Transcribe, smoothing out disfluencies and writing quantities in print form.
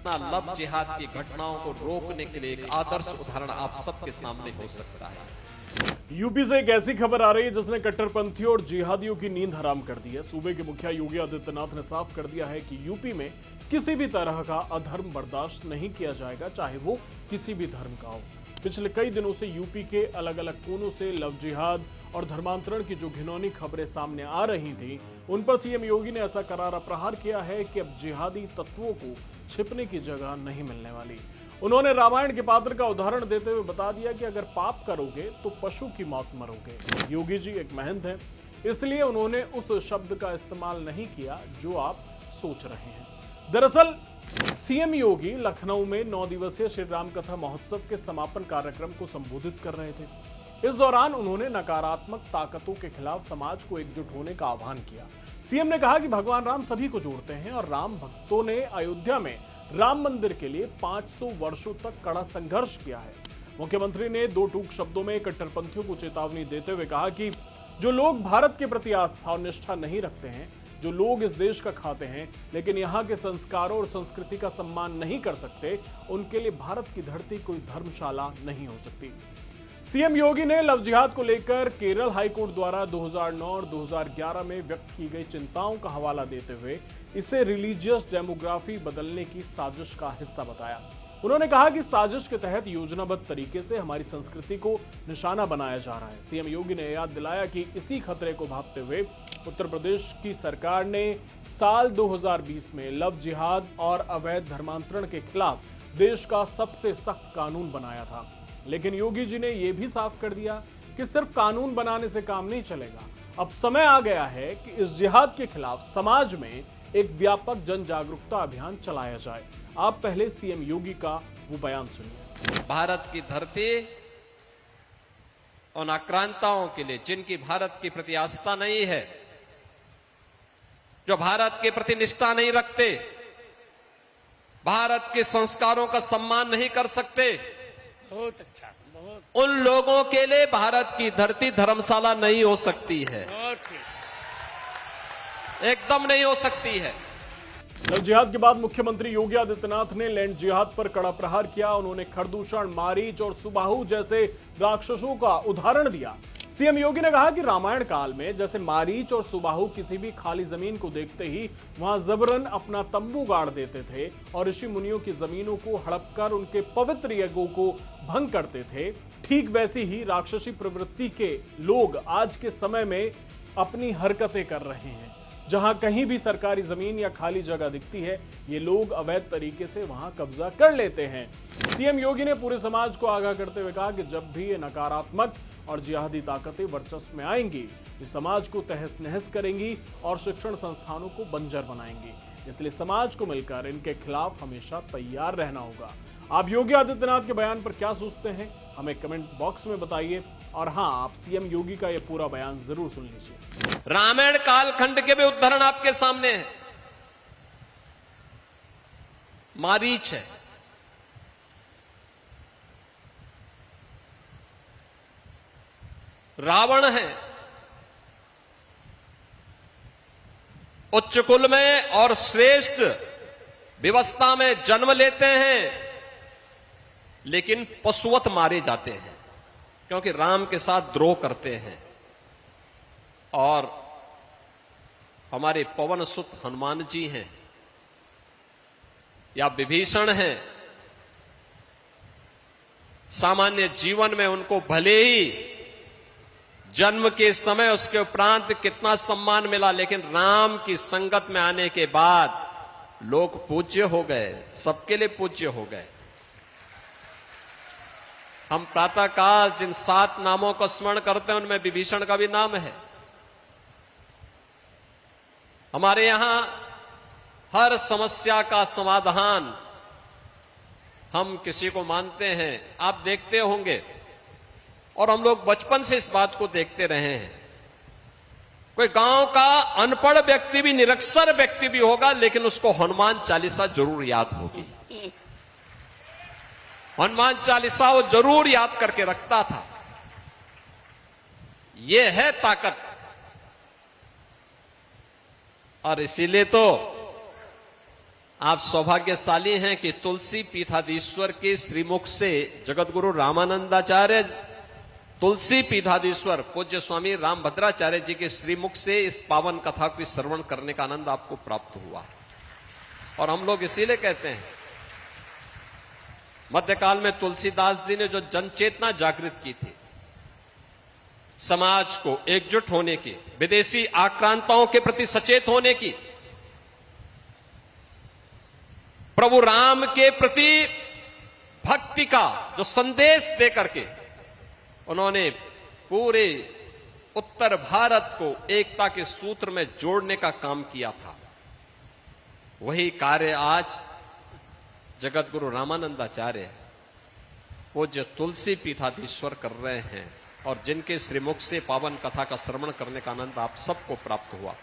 कितना लव जिहाद की घटनाओं को रोकने के लिए एक आदर्श उदाहरण आप सबके सामने हो सकता है। यूपी से एक ऐसी खबर आ रही है जिसने कट्टरपंथियों और जिहादियों की नींद हराम कर दी है। सूबे के मुखिया योगी आदित्यनाथ ने साफ कर दिया है कि यूपी में किसी भी तरह का अधर्म बर्दाश्त नहीं किया जाएगा, चाहे वो किसी भी धर्म का हो। पिछले कई दिनों से यूपी के अलग अलग कोनों से लव जिहाद और धर्मांतरण की जो घिनौनी खबरें सामने आ रही थी, उन पर सीएम योगी ने ऐसा करारा प्रहार किया है कि अब जिहादी तत्वों को छिपने की जगह नहीं मिलने वाली। उन्होंने रामायण के पात्र का उदाहरण देते हुए बता दिया कि अगर पाप करोगे तो पशु की मौत मरोगे। योगी जी एक महंत हैं, इसलिए उन्होंने उस शब्द का इस्तेमाल नहीं किया जो आप सोच रहे हैं। दरअसल सीएम योगी लखनऊ में 9 दिवसीय श्री राम कथा महोत्सव के समापन कार्यक्रम को संबोधित कर रहे थे। इस दौरान उन्होंने नकारात्मक ताकतों के खिलाफ समाज को एकजुट होने का आह्वान किया। सीएम ने कहा कि भगवान राम सभी को जोड़ते हैं और राम भक्तों ने अयोध्या में राम मंदिर के लिए 500 वर्षों तक कड़ा संघर्ष किया है। मुख्यमंत्री ने 2 टूक शब्दों में कट्टरपंथियों को चेतावनी देते हुए कहा कि जो लोग भारत के प्रति आस्था और निष्ठा नहीं रखते हैं, जो लोग इस देश का खाते हैं लेकिन यहाँ के संस्कारों और संस्कृति का सम्मान नहीं कर सकते, उनके लिए भारत की धरती कोई धर्मशाला नहीं हो सकती। सीएम योगी ने लव जिहाद को लेकर केरल हाईकोर्ट द्वारा 2009 और 2011 में व्यक्त की गई चिंताओं का हवाला देते हुए इसे रिलीजियस डेमोग्राफी बदलने की साजिश का हिस्सा बताया। उन्होंने कहा कि साजिश के तहत योजनाबद्ध तरीके से हमारी संस्कृति को निशाना बनाया जा रहा है। सीएम योगी ने याद दिलाया कि इसी खतरे को भांपते हुए उत्तर प्रदेश की सरकार ने साल 2020 में लव जिहाद और अवैध धर्मांतरण के खिलाफ देश का सबसे सख्त कानून बनाया था। लेकिन योगी जी ने यह भी साफ कर दिया कि सिर्फ कानून बनाने से काम नहीं चलेगा। अब समय आ गया है कि इस जिहाद के खिलाफ समाज में एक व्यापक जन जागरूकता अभियान चलाया जाए। आप पहले सीएम योगी का वो बयान सुनिए। भारत की धरती उन आक्रांताओं के लिए जिनकी भारत के प्रति आस्था नहीं है, जो भारत के प्रति निष्ठा नहीं रखते, भारत के संस्कारों का सम्मान नहीं कर सकते, बहुत अच्छा, बहुत उन लोगों के लिए भारत की धरती धर्मशाला नहीं हो सकती है, एकदम नहीं हो सकती है। लव जिहाद के बाद मुख्यमंत्री योगी आदित्यनाथ ने लैंड जिहाद पर कड़ा प्रहार किया। उन्होंने खरदूषण, मारीच और सुबाहु जैसे राक्षसों का उदाहरण दिया। सीएम योगी ने कहा कि रामायण काल में जैसे मारीच और सुबाहु किसी भी खाली जमीन को देखते ही वहां जबरन अपना तंबू गाड़ देते थे और ऋषि मुनियों की जमीनों को हड़प कर उनके पवित्र यज्ञों को भंग करते थे, ठीक वैसी ही राक्षसी प्रवृत्ति के लोग आज के समय में अपनी हरकतें कर रहे हैं। जहां कहीं भी सरकारी जमीन या खाली जगह दिखती है, ये लोग अवैध तरीके से वहां कब्जा कर लेते हैं। सीएम योगी ने पूरे समाज को आगाह करते हुए कहा कि जब भी ये नकारात्मक और जिहादी ताकतें वर्चस्व में आएंगी, ये समाज को तहस नहस करेंगी और शिक्षण संस्थानों को बंजर बनाएंगी। इसलिए समाज को मिलकर इनके खिलाफ हमेशा तैयार रहना होगा। आप योगी आदित्यनाथ के बयान पर क्या सोचते हैं, हमें कमेंट बॉक्स में बताइए। और हाँ, आप सीएम योगी का यह पूरा बयान जरूर सुन लीजिए। रामायण कालखंड के भी उदाहरण आपके सामने है। मारीच है, रावण है, उच्च कुल में और श्रेष्ठ व्यवस्था में जन्म लेते हैं, लेकिन पशुवत मारे जाते हैं क्योंकि राम के साथ द्रोह करते हैं। और हमारे पवन सुत हनुमान जी हैं या विभीषण हैं, सामान्य जीवन में उनको भले ही जन्म के समय उसके उपरांत कितना सम्मान मिला, लेकिन राम की संगत में आने के बाद लोग पूज्य हो गए, सबके लिए पूज्य हो गए। हम प्रातःकाल जिन 7 नामों को स्मरण करते हैं उनमें विभीषण का भी नाम है। हमारे यहां हर समस्या का समाधान हम किसी को मानते हैं, आप देखते होंगे, और हम लोग बचपन से इस बात को देखते रहे हैं। कोई गांव का अनपढ़ व्यक्ति भी, निरक्षर व्यक्ति भी होगा, लेकिन उसको हनुमान चालीसा जरूर याद होगी। हनुमान चालीसा वो जरूर याद करके रखता था। ये है ताकत। और इसीलिए तो आप सौभाग्यशाली हैं कि तुलसी पीठाधीश्वर के श्रीमुख से जगतगुरु रामानंदाचार्य तुलसी पीठाधीश्वर पूज्य स्वामी रामभद्राचार्य जी के श्रीमुख से इस पावन कथा को श्रवण करने का आनंद आपको प्राप्त हुआ। और हम लोग इसीलिए कहते हैं, मध्यकाल में तुलसीदास जी ने जो जनचेतना जागृत की थी, समाज को एकजुट होने की, विदेशी आक्रांताओं के प्रति सचेत होने की, प्रभु राम के प्रति भक्ति का जो संदेश दे करके उन्होंने पूरे उत्तर भारत को एकता के सूत्र में जोड़ने का काम किया था, वही कार्य आज जगत गुरु रामानंदाचार्य पूज्य तुलसी पीठाधीश्वर कर रहे हैं और जिनके श्रीमुख से पावन कथा का श्रवण करने का आनंद आप सबको प्राप्त हुआ।